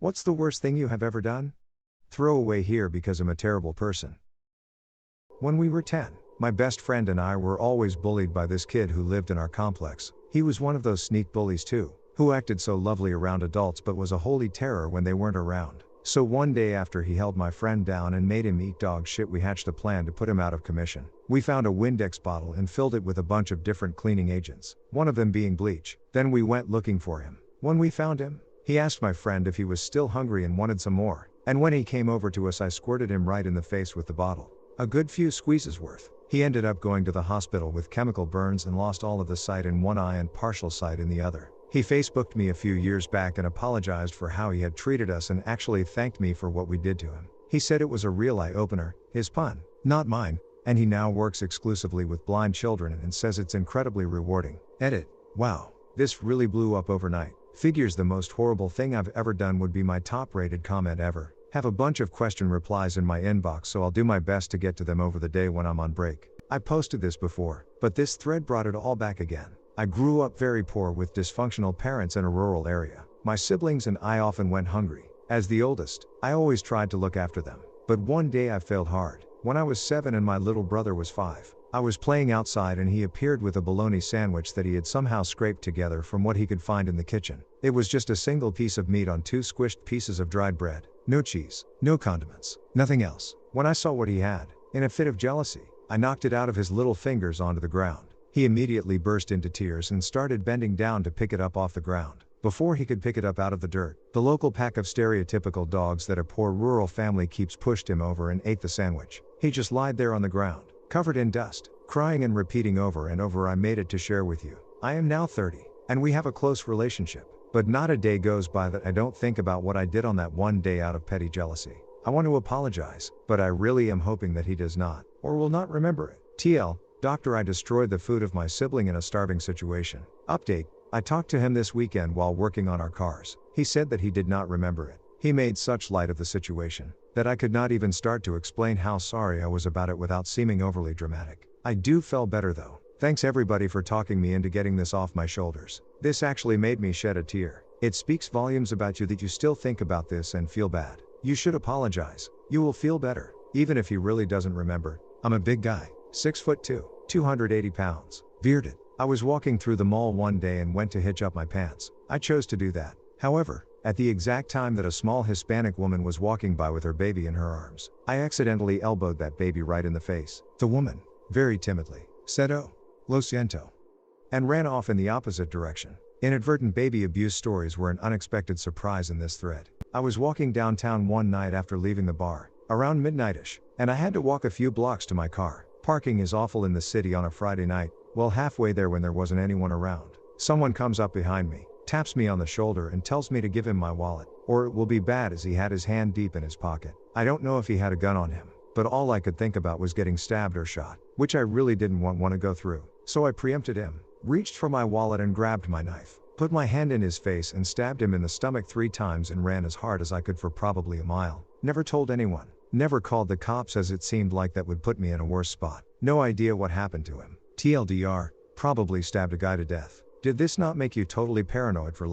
What's the worst thing you have ever done? Throwaway here because I'm a terrible person. When we were 10, my best friend and I were always bullied by this kid who lived in our complex. He was one of those sneak bullies too, who acted so lovely around adults but was a holy terror when they weren't around. So one day after he held my friend down and made him eat dog shit, we hatched a plan to put him out of commission. We found a Windex bottle and filled it with a bunch of different cleaning agents, one of them being bleach. Then we went looking for him. When we found him, he asked my friend if he was still hungry and wanted some more. And when he came over to us, I squirted him right in the face with the bottle. A good few squeezes worth. He ended up going to the hospital with chemical burns and lost all of the sight in one eye and partial sight in the other. He Facebooked me a few years back and apologized for how he had treated us and actually thanked me for what we did to him. He said it was a real eye-opener, his pun, not mine, and he now works exclusively with blind children and says it's incredibly rewarding. Edit. Wow, this really blew up overnight. Figures the most horrible thing I've ever done would be my top-rated comment ever. Have a bunch of question replies in my inbox, so I'll do my best to get to them over the day when I'm on break. I posted this before, but this thread brought it all back again. I grew up very poor with dysfunctional parents in a rural area. My siblings and I often went hungry. As the oldest, I always tried to look after them. But one day I failed hard. When I was 7 and my little brother was 5, I was playing outside and he appeared with a bologna sandwich that he had somehow scraped together from what he could find in the kitchen. It was just a single piece of meat on 2 squished pieces of dried bread. No cheese, no condiments, nothing else. When I saw what he had, in a fit of jealousy, I knocked it out of his little fingers onto the ground. He immediately burst into tears and started bending down to pick it up off the ground. Before he could pick it up out of the dirt, the local pack of stereotypical dogs that a poor rural family keeps pushed him over and ate the sandwich. He just lied there on the ground, covered in dust, crying and repeating over and over, "I made it to share with you. I am now 30, and we have a close relationship. But not a day goes by that I don't think about what I did on that one day out of petty jealousy. I want to apologize, but I really am hoping that he does not, or will not remember it. TL, Doctor, I destroyed the food of my sibling in a starving situation. Update, I talked to him this weekend while working on our cars. He said that he did not remember it. He made such light of the situation that I could not even start to explain how sorry I was about it without seeming overly dramatic. I do feel better though. Thanks everybody for talking me into getting this off my shoulders. This actually made me shed a tear. It speaks volumes about you that you still think about this and feel bad. You should apologize. You will feel better, even if he really doesn't remember. I'm a big guy, 6'2", 280 pounds, bearded. I was walking through the mall one day and went to hitch up my pants. I chose to do that. However, at the exact time that a small Hispanic woman was walking by with her baby in her arms, I accidentally elbowed that baby right in the face. The woman, very timidly, said, "Oh, lo siento," and ran off in the opposite direction. Inadvertent baby abuse stories were an unexpected surprise in this thread. I was walking downtown one night after leaving the bar, around midnightish, and I had to walk a few blocks to my car. Parking is awful in the city on a Friday night. Well, halfway there when there wasn't anyone around, someone comes up behind me, taps me on the shoulder and tells me to give him my wallet, or it will be bad, as he had his hand deep in his pocket. I don't know if he had a gun on him, but all I could think about was getting stabbed or shot, which I really didn't want to go through. So I preempted him, reached for my wallet and grabbed my knife, put my hand in his face and stabbed him in the stomach 3 times and ran as hard as I could for probably a mile. Never told anyone. Never called the cops, as it seemed like that would put me in a worse spot. No idea what happened to him. TLDR, probably stabbed a guy to death. Did this not make you totally paranoid for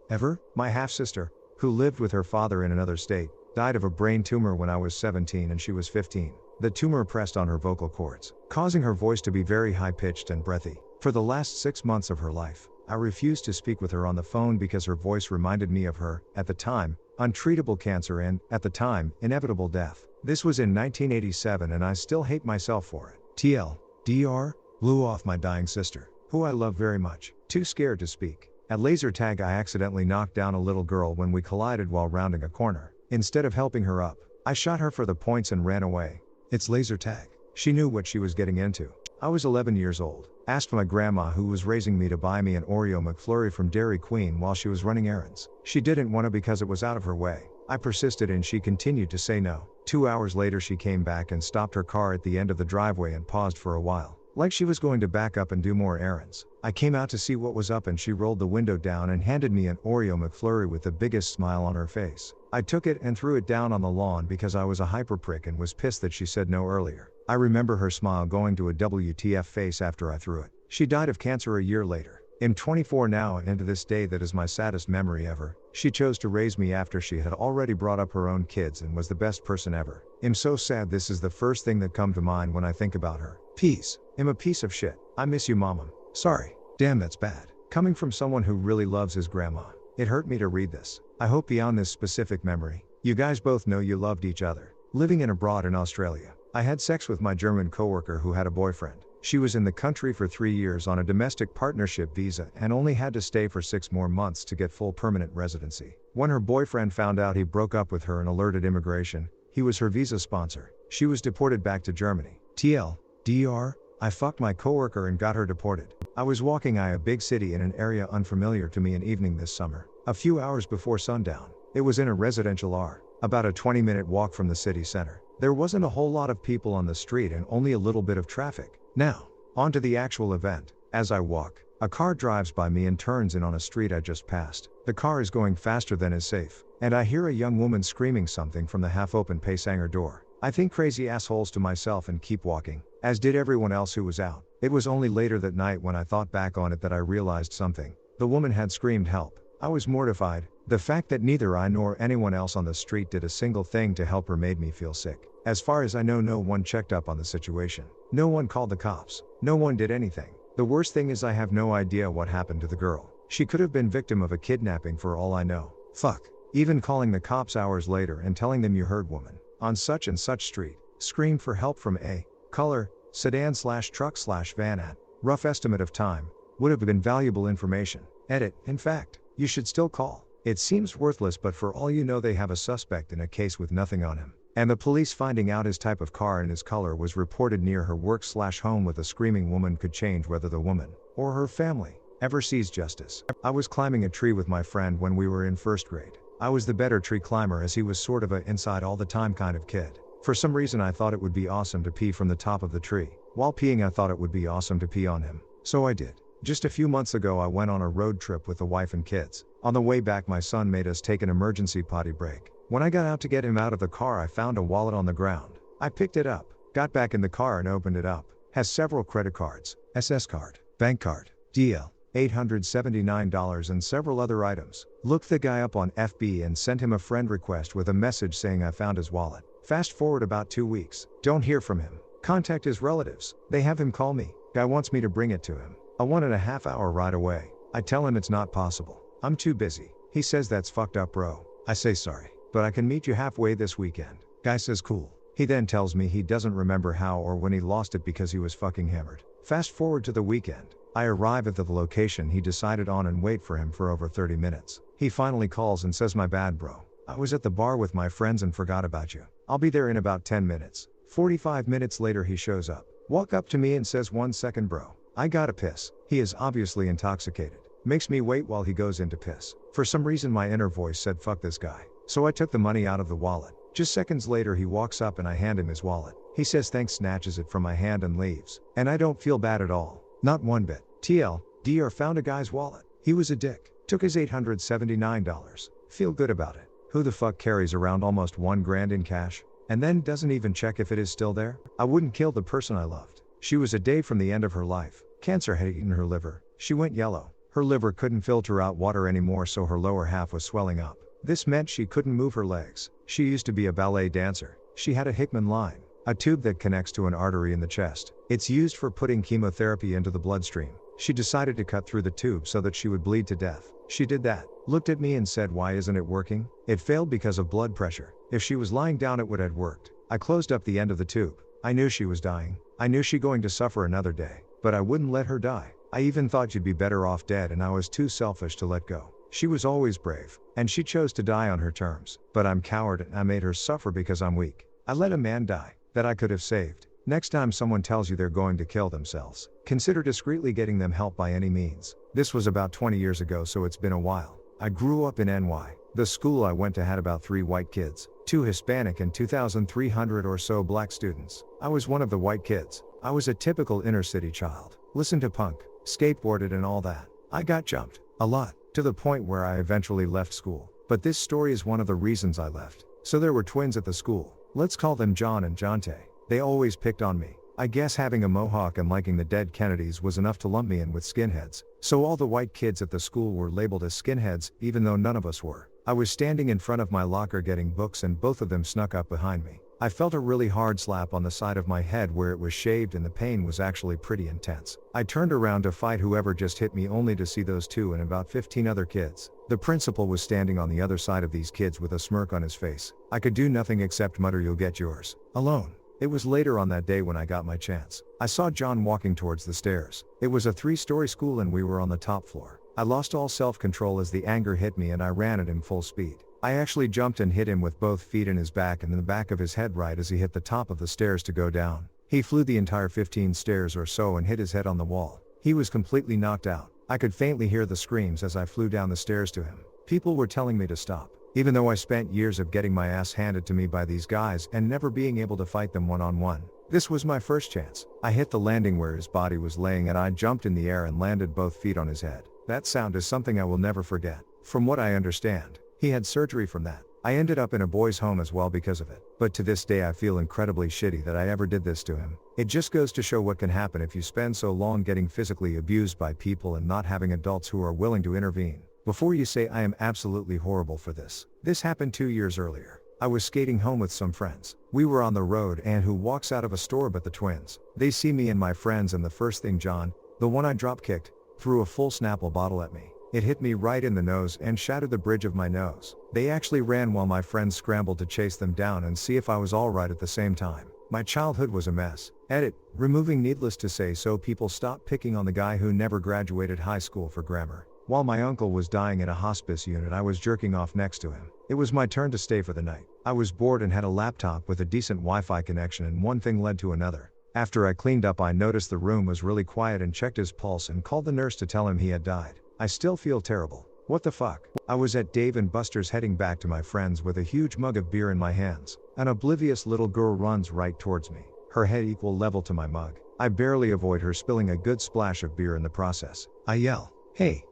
ever? My half-sister, who lived with her father in another state, died of a brain tumor when I was 17 and she was 15. The tumor pressed on her vocal cords, causing her voice to be very high-pitched and breathy. For the last 6 months of her life, I refused to speak with her on the phone because her voice reminded me of her, at the time, untreatable cancer and, at the time, inevitable death. This was in 1987 and I still hate myself for it. TLDR, blew off my dying sister, who I love very much. Too scared to speak. At laser tag, I accidentally knocked down a little girl when we collided while rounding a corner. Instead of helping her up, I shot her for the points and ran away. It's laser tag. She knew what she was getting into. I was 11 years old. Asked my grandma, who was raising me, to buy me an Oreo McFlurry from Dairy Queen while she was running errands. She didn't want to because it was out of her way. I persisted and she continued to say no. 2 hours later she came back and stopped her car at the end of the driveway and paused for a while, like she was going to back up and do more errands. I came out to see what was up and she rolled the window down and handed me an Oreo McFlurry with the biggest smile on her face. I took it and threw it down on the lawn because I was a hyper prick and was pissed that she said no earlier. I remember her smile going to a WTF face after I threw it. She died of cancer a year later. I'm 24 now and to this day that is my saddest memory ever. She chose to raise me after she had already brought up her own kids and was the best person ever. I'm so sad this is the first thing that come to mind when I think about her. Peace. I'm a piece of shit. I miss you mama. Sorry. Damn that's bad. Coming from someone who really loves his grandma. It hurt me to read this. I hope beyond this specific memory, you guys both know you loved each other. Living in abroad in Australia, I had sex with my German coworker who had a boyfriend. She was in the country for 3 years on a domestic partnership visa and only had to stay for 6 more months to get full permanent residency. When her boyfriend found out he broke up with her and alerted immigration, he was her visa sponsor. She was deported back to Germany. DR, I fucked my coworker and got her deported. I was walking a big city in an area unfamiliar to me an evening this summer. A few hours before sundown. It was in a residential about a 20-minute walk from the city center. There wasn't a whole lot of people on the street and only a little bit of traffic. Now, on to the actual event. As I walk, a car drives by me and turns in on a street I just passed. The car is going faster than is safe, and I hear a young woman screaming something from the half-open Passenger door. I think crazy assholes to myself and keep walking, as did everyone else who was out. It was only later that night when I thought back on it that I realized something. The woman had screamed help. I was mortified. The fact that neither I nor anyone else on the street did a single thing to help her made me feel sick. As far as I know, no one checked up on the situation. No one called the cops. No one did anything. The worst thing is I have no idea what happened to the girl. She could have been victim of a kidnapping for all I know. Fuck. Even calling the cops hours later and telling them you heard woman on such and such street screamed for help from a color sedan/truck/van at rough estimate of time would have been valuable information. Edit. In fact, you should still call. It seems worthless, but for all you know they have a suspect in a case with nothing on him. And the police finding out his type of car and his color was reported near her work/home with a screaming woman could change whether the woman, or her family, ever sees justice. I was climbing a tree with my friend when we were in first grade. I was the better tree climber as he was sort of a inside all the time kind of kid. For some reason I thought it would be awesome to pee from the top of the tree. While peeing I thought it would be awesome to pee on him. So I did. Just a few months ago I went on a road trip with the wife and kids. On the way back my son made us take an emergency potty break. When I got out to get him out of the car I found a wallet on the ground. I picked it up, got back in the car and opened it up. Has several credit cards, SS card, bank card, DL, $879 and several other items. Looked the guy up on FB and sent him a friend request with a message saying I found his wallet. Fast forward about 2 weeks. Don't hear from him. Contact his relatives. They have him call me. Guy wants me to bring it to him. A 1.5 hour ride away. I tell him it's not possible. I'm too busy. He says that's fucked up bro. I say sorry, but I can meet you halfway this weekend. Guy says cool. He then tells me he doesn't remember how or when he lost it because he was fucking hammered. Fast forward to the weekend. I arrive at the location he decided on and wait for him for over 30 minutes. He finally calls and says my bad bro. I was at the bar with my friends and forgot about you. I'll be there in about 10 minutes. 45 minutes later he shows up. Walk up to me and says 1 second bro. I gotta piss. He is obviously intoxicated. Makes me wait while he goes in to piss. For some reason my inner voice said fuck this guy. So I took the money out of the wallet. Just seconds later he walks up and I hand him his wallet. He says thanks, snatches it from my hand and leaves. And I don't feel bad at all. Not one bit. DR found a guy's wallet. He was a dick. Took his $879. Feel good about it. Who the fuck carries around almost $1,000 in cash? And then doesn't even check if it is still there? I wouldn't kill the person I loved. She was a day from the end of her life. Cancer had eaten her liver. She went yellow. Her liver couldn't filter out water anymore, so her lower half was swelling up. This meant she couldn't move her legs. She used to be a ballet dancer. She had a Hickman line, a tube that connects to an artery in the chest. It's used for putting chemotherapy into the bloodstream. She decided to cut through the tube so that she would bleed to death. She did that, looked at me and said, why isn't it working? It failed because of blood pressure. If she was lying down it would have worked. I closed up the end of the tube. I knew she was dying. I knew she going to suffer another day. But I wouldn't let her die. I even thought you'd be better off dead and I was too selfish to let go. She was always brave. And she chose to die on her terms. But I'm coward and I made her suffer because I'm weak. I let a man die that I could have saved. Next time someone tells you they're going to kill themselves, consider discreetly getting them help by any means. This was about 20 years ago, so it's been a while. I grew up in NY. The school I went to had about 3 white kids, 2 Hispanic and 2,300 or so black students. I was one of the white kids. I was a typical inner city child. Listened to punk, skateboarded and all that. I got jumped. A lot. To the point where I eventually left school. But this story is one of the reasons I left. So there were twins at the school. Let's call them John and Jonte. They always picked on me. I guess having a mohawk and liking the dead Kennedys was enough to lump me in with skinheads, so all the white kids at the school were labeled as skinheads, even though none of us were. I was standing in front of my locker getting books and both of them snuck up behind me. I felt a really hard slap on the side of my head where it was shaved and the pain was actually pretty intense. I turned around to fight whoever just hit me only to see those two and about 15 other kids. The principal was standing on the other side of these kids with a smirk on his face. I could do nothing except mutter, "You'll get yours." Alone. It was later on that day when I got my chance. I saw John walking towards the stairs. It was a 3-story school and we were on the top floor. I lost all self-control as the anger hit me and I ran at him full speed. I actually jumped and hit him with both feet in his back and in the back of his head right as he hit the top of the stairs to go down. He flew the entire 15 stairs or so and hit his head on the wall. He was completely knocked out. I could faintly hear the screams as I flew down the stairs to him. People were telling me to stop. Even though I spent years of getting my ass handed to me by these guys and never being able to fight them one-on-one. This was my first chance. I hit the landing where his body was laying and I jumped in the air and landed both feet on his head. That sound is something I will never forget. From what I understand, he had surgery from that. I ended up in a boys' home as well because of it. But to this day I feel incredibly shitty that I ever did this to him. It just goes to show what can happen if you spend so long getting physically abused by people and not having adults who are willing to intervene. Before you say I am absolutely horrible for this. This happened 2 years earlier. I was skating home with some friends. We were on the road and who walks out of a store but the twins. They see me and my friends and the first thing John, the one I drop kicked, threw a full Snapple bottle at me. It hit me right in the nose and shattered the bridge of my nose. They actually ran while my friends scrambled to chase them down and see if I was alright at the same time. My childhood was a mess. Edit, removing needless to say so people stop picking on the guy who never graduated high school for grammar. While my uncle was dying in a hospice unit I was jerking off next to him. It was my turn to stay for the night. I was bored and had a laptop with a decent Wi-Fi connection and one thing led to another. After I cleaned up I noticed the room was really quiet and checked his pulse and called the nurse to tell him he had died. I still feel terrible. What the fuck? I was at Dave and Buster's heading back to my friends with a huge mug of beer in my hands. An oblivious little girl runs right towards me, her head equal level to my mug. I barely avoid her spilling a good splash of beer in the process. I yell, "Hey!"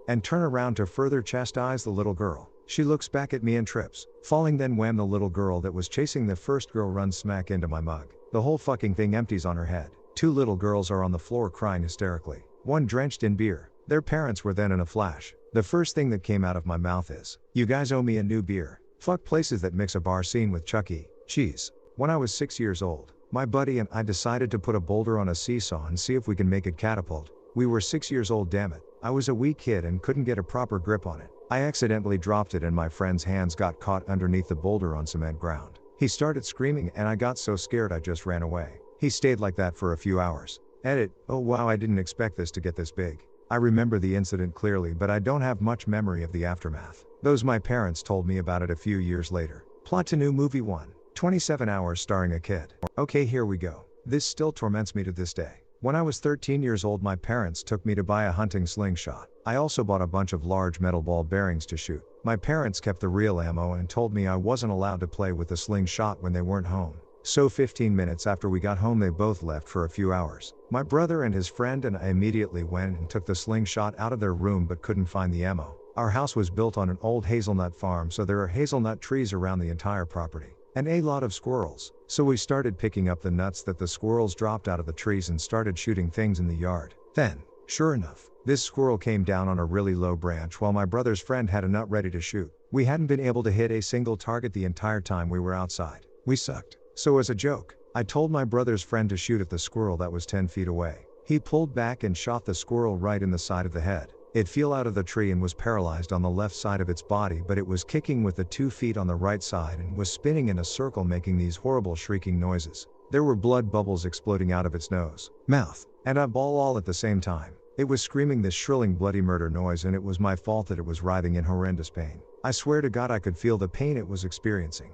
and turn around to further chastise the little girl. She looks back at me and trips, falling, then wham, the little girl that was chasing the first girl runs smack into my mug. The whole fucking thing empties on her head. 2 little girls are on the floor crying hysterically, one drenched in beer. Their parents were then in a flash. The first thing that came out of my mouth is, "You guys owe me a new beer." Fuck places that mix a bar scene with Chuck E. Cheese. When I was 6 years old, my buddy and I decided to put a boulder on a seesaw and see if we can make it catapult. We were 6 years old, damn it. I was a wee kid and couldn't get a proper grip on it. I accidentally dropped it and my friend's hands got caught underneath the boulder on cement ground. He started screaming and I got so scared I just ran away. He stayed like that for a few hours. Edit, oh wow, I didn't expect this to get this big. I remember the incident clearly but I don't have much memory of the aftermath. Those my parents told me about it a few years later. Plot to new movie 1. 27 hours starring a kid. Okay, here we go. This still torments me to this day. When I was 13 years old my parents took me to buy a hunting slingshot. I also bought a bunch of large metal ball bearings to shoot. My parents kept the real ammo and told me I wasn't allowed to play with the slingshot when they weren't home. So 15 minutes after we got home they both left for a few hours. My brother and his friend and I immediately went and took the slingshot out of their room but couldn't find the ammo. Our house was built on an old hazelnut farm so there are hazelnut trees around the entire property. And a lot of squirrels. So we started picking up the nuts that the squirrels dropped out of the trees and started shooting things in the yard. Then, sure enough, this squirrel came down on a really low branch while my brother's friend had a nut ready to shoot. We hadn't been able to hit a single target the entire time we were outside. We sucked. So as a joke, I told my brother's friend to shoot at the squirrel that was 10 feet away. He pulled back and shot the squirrel right in the side of the head. It fell out of the tree and was paralyzed on the left side of its body, but it was kicking with the 2 feet on the right side and was spinning in a circle making these horrible shrieking noises. There were blood bubbles exploding out of its nose, mouth, and eyeball all at the same time. It was screaming this shrilling bloody murder noise and it was my fault that it was writhing in horrendous pain. I swear to God I could feel the pain it was experiencing.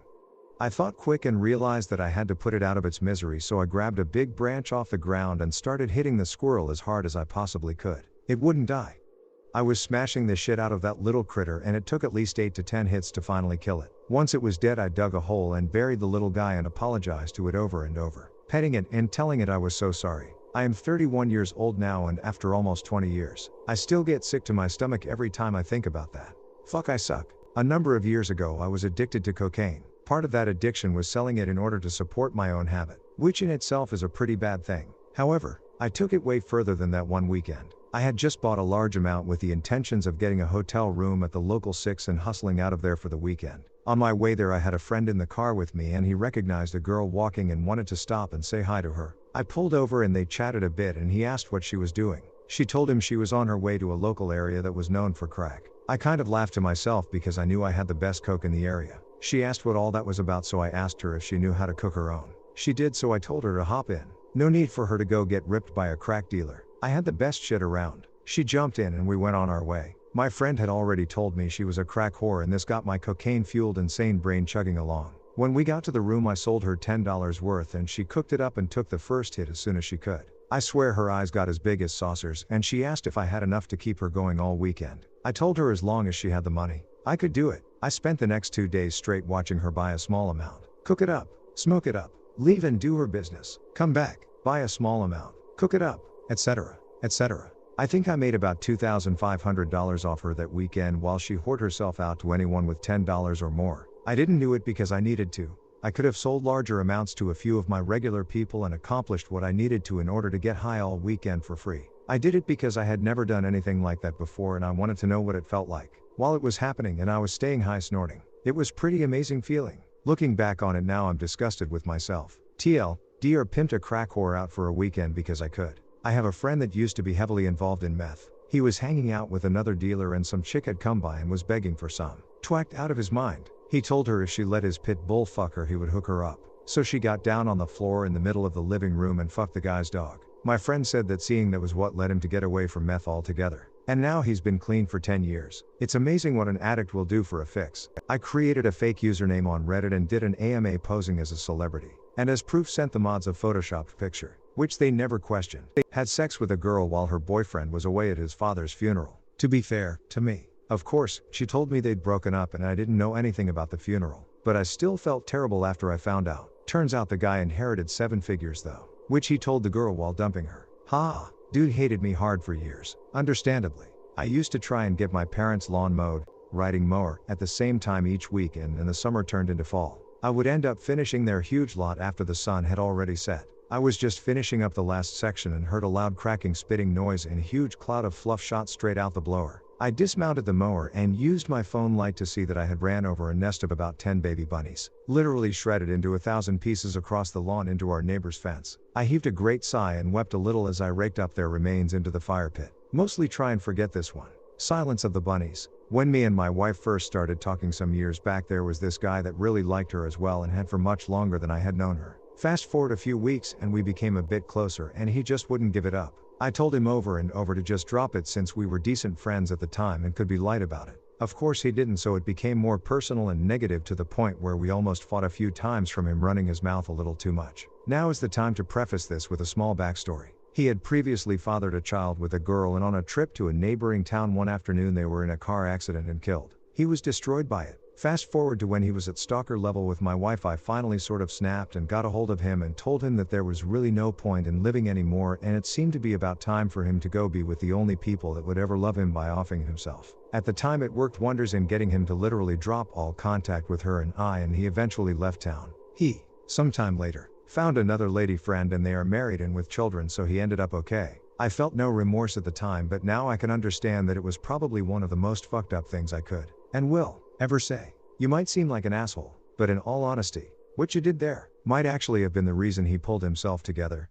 I thought quick and realized that I had to put it out of its misery, so I grabbed a big branch off the ground and started hitting the squirrel as hard as I possibly could. It wouldn't die. I was smashing the shit out of that little critter and it took at least 8 to 10 hits to finally kill it. Once it was dead I dug a hole and buried the little guy and apologized to it over and over, petting it and telling it I was so sorry. I am 31 years old now and after almost 20 years, I still get sick to my stomach every time I think about that. Fuck, I suck. A number of years ago I was addicted to cocaine. Part of that addiction was selling it in order to support my own habit. which in itself is a pretty bad thing. However, I took it way further than that one weekend. I had just bought a large amount with the intentions of getting a hotel room at the local Six and hustling out of there for the weekend. On my way there I had a friend in the car with me and he recognized a girl walking and wanted to stop and say hi to her. I pulled over and they chatted a bit and he asked what she was doing. She told him she was on her way to a local area that was known for crack. I kind of laughed to myself because I knew I had the best coke in the area. She asked what all that was about, so I asked her if she knew how to cook her own. She did, so I told her to hop in. No need for her to go get ripped by a crack dealer. I had the best shit around. She jumped in and we went on our way. My friend had already told me she was a crack whore and this got my cocaine-fueled insane brain chugging along. When we got to the room I sold her $10 worth and she cooked it up and took the first hit as soon as she could. I swear her eyes got as big as saucers and she asked if I had enough to keep her going all weekend. I told her as long as she had the money, I could do it. I spent the next 2 days straight watching her buy a small amount, cook it up, smoke it up, leave and do her business, come back, buy a small amount, cook it up, etc., etc. I think I made about $2,500 off her that weekend while she whored herself out to anyone with $10 or more. I didn't do it because I needed to. I could have sold larger amounts to a few of my regular people and accomplished what I needed to in order to get high all weekend for free. I did it because I had never done anything like that before and I wanted to know what it felt like while it was happening and I was staying high snorting. It was pretty amazing feeling. Looking back on it now I'm disgusted with myself. TLDR pimped a crack whore out for a weekend because I could. I have a friend that used to be heavily involved in meth. He was hanging out with another dealer and some chick had come by and was begging for some. Twacked out of his mind. He told her if she let his pit bull fuck her he would hook her up. So she got down on the floor in the middle of the living room and fucked the guy's dog. My friend said that seeing that was what led him to get away from meth altogether. And now he's been clean for 10 years. It's amazing what an addict will do for a fix. I created a fake username on Reddit and did an AMA posing as a celebrity. And as proof sent the mods a photoshopped picture, which they never questioned. They had sex with a girl while her boyfriend was away at his father's funeral. To be fair, to me. Of course, she told me they'd broken up and I didn't know anything about the funeral. But I still felt terrible after I found out. Turns out the guy inherited 7 figures though. Which he told the girl while dumping her. Ha! Dude hated me hard for years. Understandably. I used to try and get my parents' lawn mowed, riding mower, at the same time each weekend and the summer turned into fall. I would end up finishing their huge lot after the sun had already set. I was just finishing up the last section and heard a loud cracking spitting noise and a huge cloud of fluff shot straight out the blower. I dismounted the mower and used my phone light to see that I had ran over a nest of about 10 baby bunnies, literally shredded into 1,000 pieces across the lawn into our neighbor's fence. I heaved a great sigh and wept a little as I raked up their remains into the fire pit. Mostly try and forget this one. Silence of the bunnies. When me and my wife first started talking some years back, there was this guy that really liked her as well and had for much longer than I had known her. Fast forward a few weeks and we became a bit closer and he just wouldn't give it up. I told him over and over to just drop it since we were decent friends at the time and could be light about it. Of course he didn't, so it became more personal and negative to the point where we almost fought a few times from him running his mouth a little too much. Now is the time to preface this with a small backstory. He had previously fathered a child with a girl and on a trip to a neighboring town one afternoon they were in a car accident and killed. He was destroyed by it. Fast forward to when he was at stalker level with my wife. I finally sort of snapped and got a hold of him and told him that there was really no point in living anymore and it seemed to be about time for him to go be with the only people that would ever love him by offing himself. At the time it worked wonders in getting him to literally drop all contact with her and he eventually left town. He, sometime later, found another lady friend and they are married and with children, so he ended up okay. I felt no remorse at the time, but now I can understand that it was probably one of the most fucked up things I could and will ever say. You might seem like an asshole, but in all honesty, what you did there might actually have been the reason he pulled himself together.